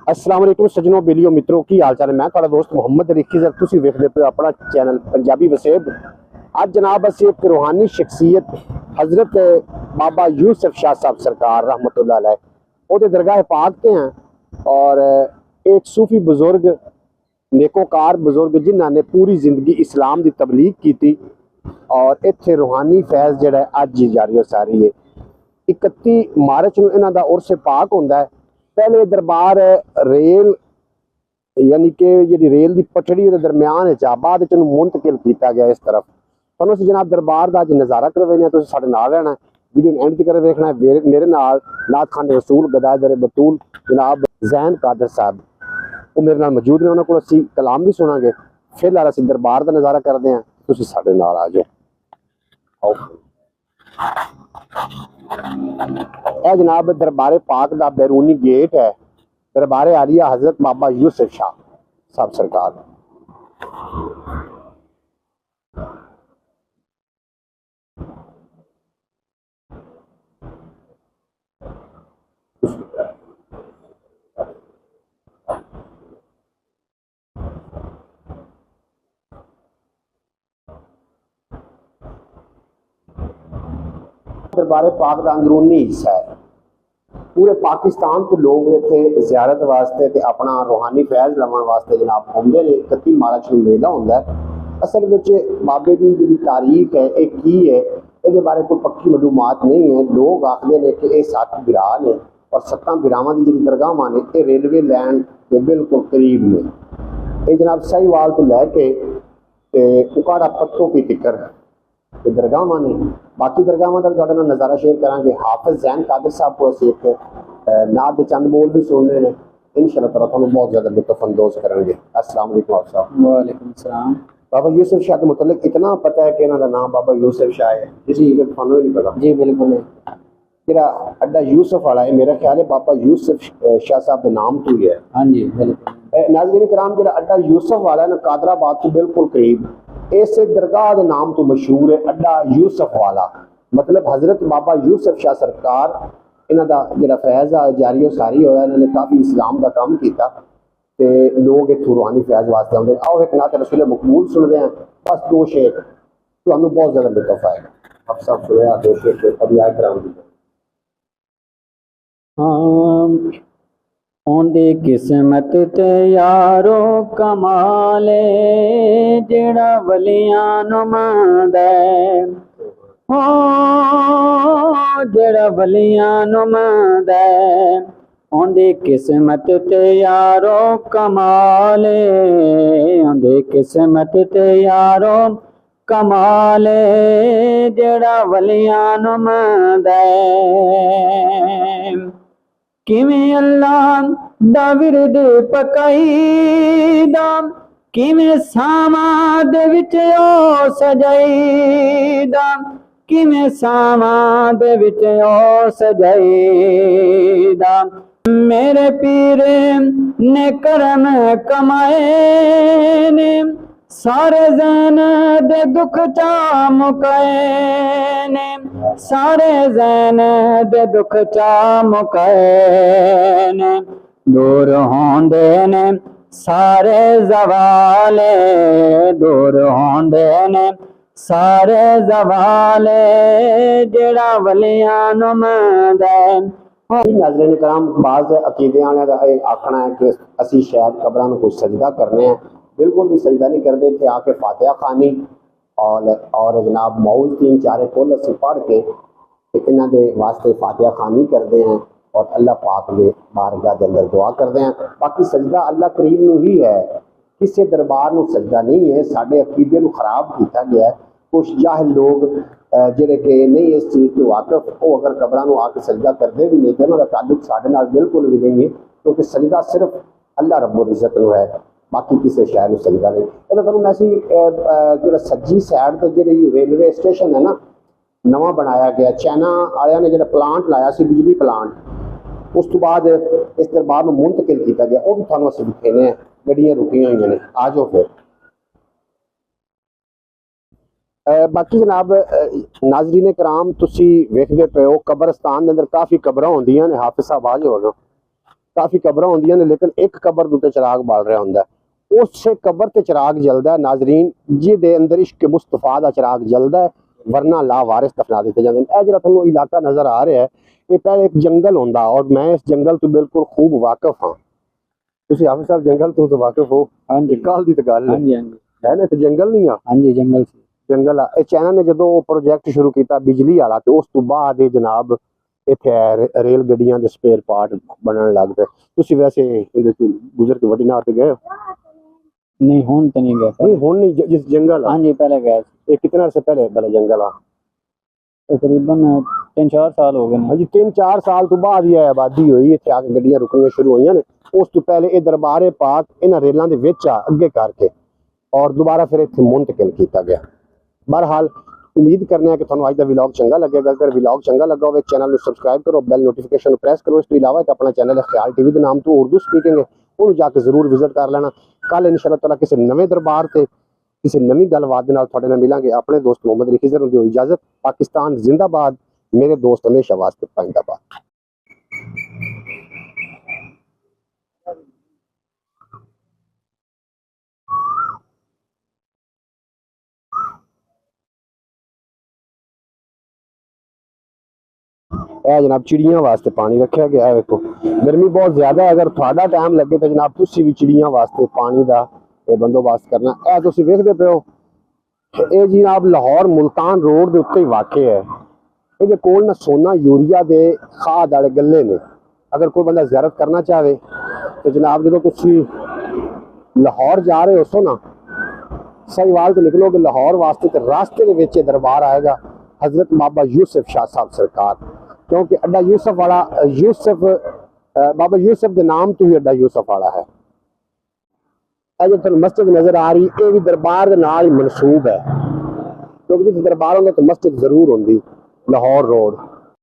अस्सलाम वालेकुम सज्जनों बेलियो मित्रों की हाल चाल है। मैं थोड़ा दोस्त मोहम्मद रिकी सर तुसी वेखदे पे अपना चैनल पंजाबी वसेब। आज जनाब असी एक रूहानी शख्सियत हजरत बाबा यूसुफ शाह साहब सरकार रहमतुल्लाह अलैह ओदे दरगाह पाक पे हैं और एक सूफी बुजुर्ग नेकोकार बुजुर्ग जिन्हों ने पूरी जिंदगी इस्लाम की तबलीग की थी और इत्थे रूहानी फैज़ जिहड़ा अज ही जारी हो सारी है। 31 मार्च ਨੂੰ ਇਹਨਾਂ ਦਾ उर्स पाक होंदा है। पहले दरबार रेल यानी कि जी रेल की पटड़ी के दरम्यान बाद मुंतकिल किया गया इस तरफ। तो असीं जनाब दरबार का अज नज़ारा करवाने तुसीं साडे नाल रहना है, वीडियो एंड तक देखना है। मेरे नाल नात खान रसूल गदाए दर बतूल जनाब जैन कादर साहब वो मेरे नाल मौजूद ने, उन्होंने को असीं कलाम भी सुनांगे। फिलहाल असीं दरबार का नज़ारा करते हैं, तुसीं साडे नाल आ जाओ। यह जनाब दरबारे पाक का बैरूनी गेट है। दरबारे आलिया हजरत बाबा यूसुफ शाह साहब सरकार। दरबारे पाक का अंदरूनी हिस्सा है। पूरे पाकिस्तान तो लोग इतने जियारत वास्ते ते अपना रूहानी फैज़ लवन वास्ते जनाब आते हैं। 31 मार्च को मेला होंदा है। असल में बाबे की जी तारीख है एक की है, ये बारे कोई पक्की मालूमात नहीं है। लोग आखते हैं कि ये 7 बिरा ने और 7 बिरावां की जी दरगाह ने ये रेलवे लैन के बिल्कुल करीब ने। ये जनाब साहिवाल तो लैके उकाड़ा पत्तों की टिकर दरगाह ने। बाकी दरगाह का नज़ारा शेयर करेंगे। हाफिज जैन कादर साहब को असीं एक नात चंद बोल भी सुनने ने, इंशाअल्लाह ताला तुहानूं बहुत ज़्यादा लुत्फ़अंदोज़ करेंगे। अस्सलाम वालेकुम साहब। वालेकुम सलाम। बाबा यूसुफ शाह के मुतल्लिक इतना पता है कि इन्हां दा नाम बाबा यूसुफ शाह है, जिसकी तुहानूं नहीं पता? जी बिल्कुल। जिहड़ा अड्डा यूसुफ वाला है, मेरा ख्याल है बाबा यूसुफ शाह साहब के नाम तो ही है। हाँ जी बिल्कुल। नाज़रीन कराम, जिहड़ा अड्डा यूसुफ वाला है ना, कादराबाद तो बिल्कुल करीब, इस दरगाह के नाम तो मशहूर है अड्डा यूसुफ वाला। मतलब हजरत बाबा यूसुफ शाह सरकार इन्हां दा जिहड़ा फैज़ आ जारी सारी होया। इन्होंने काफ़ी इस्लाम का काम किया ते लोग इत्थों रूहानी फैज़ वास्ते आते। आओ एक नात रसूल मकबूल सुनते हैं, बस 2 शेर तो हमें बहुत ज़्यादा लुत्फ़ आएगा। अब सब सुने 2 शेर अभी आए कराम दी। ओंदी किस्मत ते यारो कमाले जेड़ा वलियां नूं मंगदा हो, जेड़ा वलियां नूं मंगदा ओंदी किस्मत ते यारो कमाले, ओंदी किस्मत ते यारो कमाले जेड़ा वलियां नूं मंगदा। किवें अल्लाह दा विरद पकाईदा, किवें सावां दे विच ओ सजाईदा, किवें सावां दे विच ओ सजाईदा। मेरे पीर ने करम कमाए ने, सारे जैन दे दुख चा मुकाए ने, सारे जैन दे दुख चा मुकाए ने। दूर होंदे ने सारे जवाले, दूर होंदे ने सारे जवाले जेड़ा वलियां नूं मंगदा। नाज़रीन कराम, बाज़ अकीदे वालियां दा आखना है कि असी शायद कब्रां नूं कुछ सजदा करने हैं। बिल्कुल भी सजदा नहीं करते थे। आके फातिहा खानी और जनाब मौज 3-4 कुल असी पढ़ के इन्हां दे वास्ते फातिहा खानी करते हैं और अल्लाह पाक के बारगाह के अंदर दुआ करते हैं। बाकी सजदा अल्लाह करीम नूं ही है, किसी दरबार नूं सजदा नहीं है। साडे अकीदे नूं खराब किया गया है। कुछ जाहिल लोग जिहड़े कि नहीं इस चीज़ तो वाकफ, वो अगर कब्रां नूं आके सजदा करते भी नहीं तो उन्हां दा ताल्लुक साडे नाल बिल्कुल भी नहीं है, क्योंकि सजदा सिर्फ अल्लाह रब्बुल इज़्ज़त नूं है, बाकी किसी शहर में सजदा नहीं। तो तुहानूं मैसी जो सज्जी साइड तो जी रेलवे स्टेशन है ना, नवा बनाया गया, चाइना वालियां ने जो प्लांट लाया सी बिजली प्लांट, उस तो बाद इस दरबार में मुंतकिल किया गया। वो भी तुहानूं असीं दिखाने हैं, गड्डियां रुकियां हुई ने। आ जाओ फिर। बाकी जनाब नाजरीन कराम, तुसी वेखदे पे हो कब्रस्तान के अंदर काफ़ी कब्रां होंदियां ने। हाफिज साहब आ जाओ। ਕਾਫੀ ਕਬਰਾਂ ਹੁੰਦੀਆਂ ਨੇ, ਲੇਕਿਨ ਇੱਕ ਕਬਰ ਦੇ ਉੱਤੇ ਚਿਰਾਗ ਬਾਲ ਰਿਹਾ ਹੁੰਦਾ ਹੈ। ਉਸੇ ਕਬਰ ਤੇ ਚਿਰਾਗ ਜਲਦਾ ਹੈ ਨਾਜ਼ਰੀਨ, ਜਿਹਦੇ ਅੰਦਰ ਇਸ਼ਕ ਮੁਸਤਫਾ ਦਾ ਚਿਰਾਗ ਜਲਦਾ ਹੈ, ਵਰਨਾ ਲਾਵਾਰਿਸ ਦਫਨਾ ਦਿੱਤੇ ਜਾਂਦੇ ਨੇ। ਇਹ ਜਿਹੜਾ ਤੁਹਾਨੂੰ ਇਲਾਕਾ ਨਜ਼ਰ ਆ ਰਿਹਾ ਹੈ, ਇਹ ਪਹਿਲੇ ਇੱਕ ਜੰਗਲ ਹੁੰਦਾ, ਔਰ ਮੈਂ ਇਸ ਜੰਗਲ ਤੋਂ ਬਿਲਕੁਲ ਖੂਬ ਵਾਕਿਫ ਹਾਂ। ਤੁਸੀਂ ਹਾਫਿਜ਼ ਸਾਹਿਬ ਜੰਗਲ ਤੋਂ ਤਾਂ ਵਾਕਿਫ ਹੋ? ਹਾਂਜੀ ਕੱਲ ਦੀ ਤਾਂ ਗੱਲ ਹਾਂਜੀ ਹਾਂਜੀ ਹੈ ਨਾ, ਤੇ ਜੰਗਲ ਨਹੀਂ ਆ? ਹਾਂਜੀ ਜੰਗਲ ਸੀ। ਜੰਗਲ ਆ। ਇਹ ਚਾਈਨਾ ਨੇ ਜਦੋਂ ਪ੍ਰੋਜੈਕਟ ਸ਼ੁਰੂ ਕੀਤਾ ਬਿਜਲੀ ਵਾਲਾ, ਤੇ ਉਸ ਤੋਂ ਬਾਅਦ ਇਹ ਜਨਾਬ ਇੱਥੇ ਰੇਲ ਗੱਡੀਆਂ ਦੇ ਸਪੇਅਰ ਪਾਰਟ ਬਣਨ ਲੱਗ ਪਏ। ਤੁਸੀਂ ਵੈਸੇ ਇਹਦੇ ਤੋਂ ਗੁਜ਼ਰ ਕੇ ਵੱਡੀ ਨਹਿਰ ਤੇ ਗਏ ਹੋ? नहीं हुन तो नहीं गया नहीं, ਹੁਣ ਨਹੀਂ। ਜਿਸ ਜੰਗਲ ਆ, हाँ जी पहले गया था। ਇਹ ਕਿਤਨਾ ਸੇ ਪਹਿਲੇ ਵਾਲਾ ਜੰਗਲ ਆ? तकरीबन 3-4 साल हो गए ने। ਹਾਂਜੀ 3-4 ਸਾਲ ਤੋਂ ਬਾਅਦ ਇਹ ਆਬਾਦੀ ਹੋਈ, ਇੱਥੇ ਆ ਕੇ ਗੱਡੀਆਂ ਰੁਕਣੀਆਂ ਸ਼ੁਰੂ ਹੋਈਆਂ ਨੇ। ਉਸ ਤੋਂ ਪਹਿਲੇ ਇਹ ਦਰਬਾਰੇ ਪਾਕ ਇਹਨਾਂ ਰੇਲਾਂ ਦੇ ਵਿੱਚ ਆ ਅੱਗੇ ਕਰਕੇ, ਔਰ ਦੁਬਾਰਾ ਫਿਰ ਇੱਥੇ ਮੁੰਤਕਿਲ ਕੀਤਾ ਗਿਆ। ਬਹਰਹਾਲ ਉਮੀਦ ਕਰਨੇ ਆ ਕਿ ਤੁਹਾਨੂੰ ਅੱਜ ਦਾ ਵਲੌਗ ਚੰਗਾ ਲੱਗੇਗਾ। ਅਗਰ ਵਲੌਗ ਚੰਗਾ ਲੱਗਾ ਹੋਵੇ ਚੈਨਲ ਨੂੰ ਸਬਸਕ੍ਰਾਈਬ ਕਰੋ, ਬੈਲ ਨੋਟੀਫਿਕੇਸ਼ਨ ਨੂੰ ਪ੍ਰੈਸ ਕਰੋ। ਇਸ ਤੋਂ ਇਲਾਵਾ ਇੱਕ ਆਪਣਾ ਚੈਨਲ ਹੈ ਖਿਆਲ ਟੀਵੀ ਦੇ ਨਾਮ ਤੋਂ, ਉਰਦੂ ਸਪੀਕਿੰਗ ਹੈ, ਉਹਨੂੰ ਜਾ ਕੇ ਜ਼ਰੂਰ ਵਿਜ਼ਿਟ ਕਰ ਲੈਣਾ। ਕੱਲ ਇਨਸ਼ਾਅੱਲਾ ਤਾਲਾ ਕਿਸੇ ਨਵੇਂ ਦਰਬਾਰ ਤੇ ਕਿਸੇ ਨਵੀਂ ਗੱਲਬਾਤ ਦੇ ਨਾਲ ਤੁਹਾਡੇ ਨਾਲ ਮਿਲਾਂਗੇ। ਆਪਣੇ ਦੋਸਤ ਮੁਹੰਮਦ ਰਿਖੀਜ਼ਰ ਨੂੰ ਦਿਓ ਇਜਾਜ਼ਤ। ਪਾਕਿਸਤਾਨ ਜ਼ਿੰਦਾਬਾਦ, ਮੇਰੇ ਦੋਸਤ ਹਮੇਸ਼ਾ ਵਾਸਤੇ ਪਾਇੰਦਾਬਾਦ। ਇਹ ਜਨਾਬ ਚਿੜੀਆਂ ਵਾਸਤੇ ਪਾਣੀ ਰੱਖਿਆ ਗਿਆ ਹੈ। ਵੇਖੋ ਗਰਮੀ ਬਹੁਤ ਜ਼ਿਆਦਾ ਹੈ, ਅਗਰ ਤੁਹਾਡਾ ਟਾਈਮ ਲੱਗੇ ਤਾਂ ਜਨਾਬ ਤੁਸੀਂ ਵੀ ਚਿੜੀਆਂ ਵਾਸਤੇ ਪਾਣੀ ਦਾ ਇਹ ਬੰਦੋਬਸਤ ਕਰਨਾ। ਇਹ ਤੁਸੀਂ ਵੇਖਦੇ ਪਏ ਹੋ, ਇਹ ਜਨਾਬ ਲਾਹੌਰ ਮੁਲਤਾਨ ਰੋਡ ਦੇ ਉੱਤੇ ਹੀ ਵਾਕਿਆ ਹੈ। ਇਹਦੇ ਕੋਲ ਨਾ ਸੋਨਾ ਯੂਰੀਆ ਦੇ ਖਾਦ ਵਾਲੇ ਗੱਲੇ ਨੇ। ਅਗਰ ਕੋਈ ਬੰਦਾ ਜ਼ਿਆਰਤ ਕਰਨਾ ਚਾਹਵੇ ਤੇ ਜਨਾਬ ਜਦੋਂ ਤੁਸੀਂ ਲਾਹੌਰ ਜਾ ਰਹੇ ਹੋ ਨਾ, ਸਹੀਵਾਲ ਤੋਂ ਨਿਕਲੋਗੇ ਲਾਹੌਰ ਵਾਸਤੇ, ਤੇ ਰਾਸਤੇ ਦੇ ਵਿੱਚ ਇਹ ਦਰਬਾਰ ਆਏਗਾ हजरत बाबा यूसुफ शाह साहब सरकार, क्योंकि अड्डा यूसुफ वाला बाबा यूसुफ के नाम तो ही अड्डा यूसुफ वाला है। जो तुहानू मस्जिद नजर आ रही, ये भी दरबार के नाल ही मनसूब है, क्योंकि जिस दरबार होंदा तो मस्जिद जरूर होंदी। लाहौर रोड